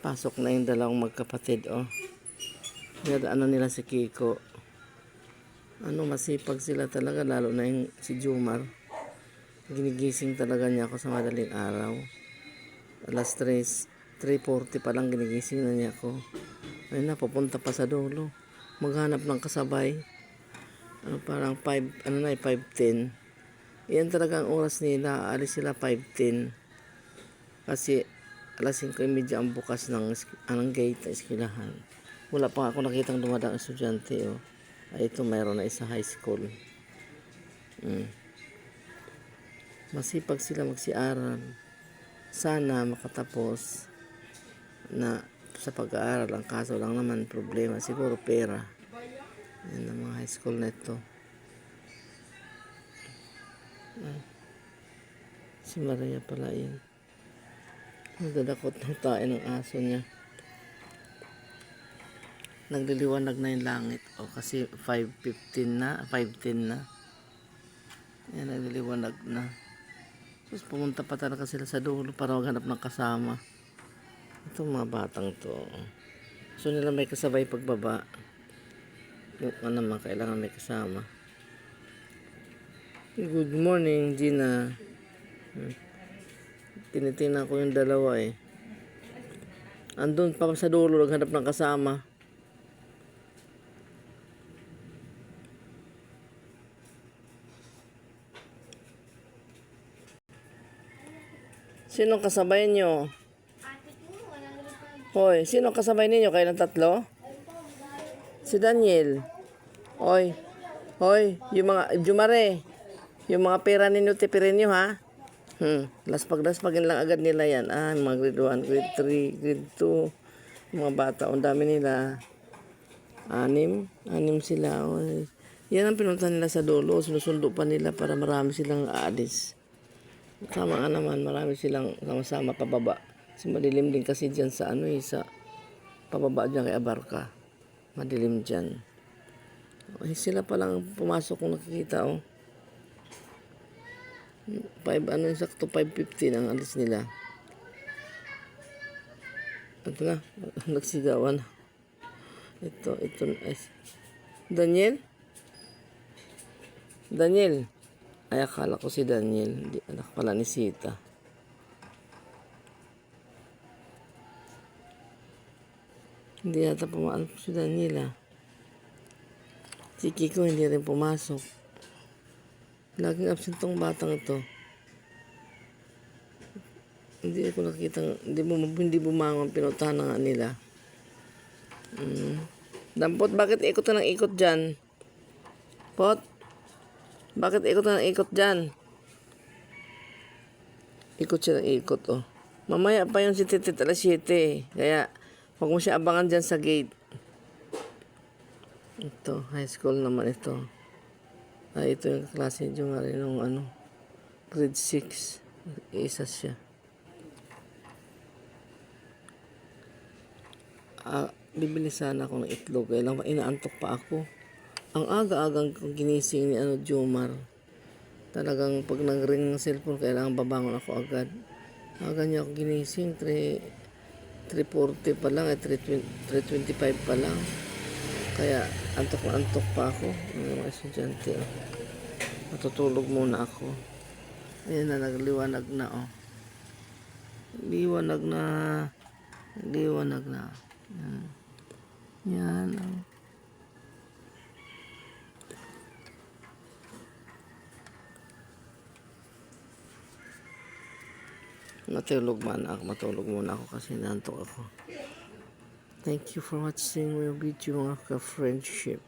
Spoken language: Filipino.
Pasok na yung dalawang magkapatid, oh. Ano nila si Kiko. Masipag sila talaga, lalo na yung si Jumar. Ginigising talaga niya ako sa madaling araw. Alas 3:40 pa lang ginigising na niya ako. Ayun na, pupunta pa sa dulo. Maghanap ng kasabay. Parang 5:10. Yan talaga ang oras nila. Alis sila 5:10. Kasi alas 5:30 ang bukas ng gate ng eskwelahan. Wala pa ako nakitang dumadang estudyante, oh. Ay, ito mayroon na isa high school. Masipag sila magsiaral. Sana makatapos na sa pag-aaral. Ang kaso lang naman problema, siguro pera. Yan ang mga high school na ito. Si Maria pala yun. Nagdadakot ng tae ng aso niya. Nagliliwanag na yung langit. Kasi 5:15 na, 5:10 na. Yan, nagliliwanag na. Tapos pumunta pa talaga sila sa dulo para maghanap ng kasama. Itong mga batang to. So nila may kasabay pagbaba. Yung naman, kailangan may kasama. Good morning, Gina. Tinitingnan ko yung dalawa eh. Andun pa sa dulo, naghanap ng kasama. Sino kasabay nyo? Hoy, sino kasabay ninyo? Kayo ng tatlo? Si Daniel. Hoy, yung mga Jumare. Yung mga pera ninyo, tipirin nyo, ha? Laspagin lang agad nila yan. Mga grade 1, grade 3, grade 2. Mga bata, ang dami nila. 6 sila. Oy. Yan ang pinunta nila sa dulo. Sinusundo pa nila para marami silang aalis. Tama nga naman, marami silang sama-sama pababa. Kasi madilim din kasi dyan sa sa pababa dyan kay Abarca. Madilim dyan. Ay, sila palang pumasok kung nakikita, oh. 5, 5:15 ang alis nila. Ito na, nagsigawan. Ito, Daniel? Ay, akala ko si Daniel. Hindi, anak pala ni Sita. Hindi yata pumasok si Daniel, Si Kiko hindi rin pumasok. Laging absent tong batang ito. Hindi ako nakita, hindi bumangon, pinutahan na nga nila. Dampot, bakit ikot na ng ikot dyan? Pot? Bakit ikot na ng ikot dyan? Ikot siya ng ikot, oh. Mamaya pa yung si Titit alas 7. Kaya, huwag mo siya abangan dyan sa gate. Ito, high school naman ito. Ito yung klase yung nung grade 6. Isa siya. Bibili sana ako ng itlog. Kailang inaantok pa ako. Ang aga-agang ginising ni Jomar. Talagang pag nag-ring ng cellphone, kailangan babangon ako agad. Aga niya ako ginising. 3:40 pa lang. 3:25 pa lang. Kaya antok na antok pa ako. Mga estudyante, oh. Matutulog muna ako. Ayan na, nagliwanag na, oh. Liwanag na. Yan, oh. Matulog muna ako kasi nantok ako. Thank you for watching my video, mga ka-friendship.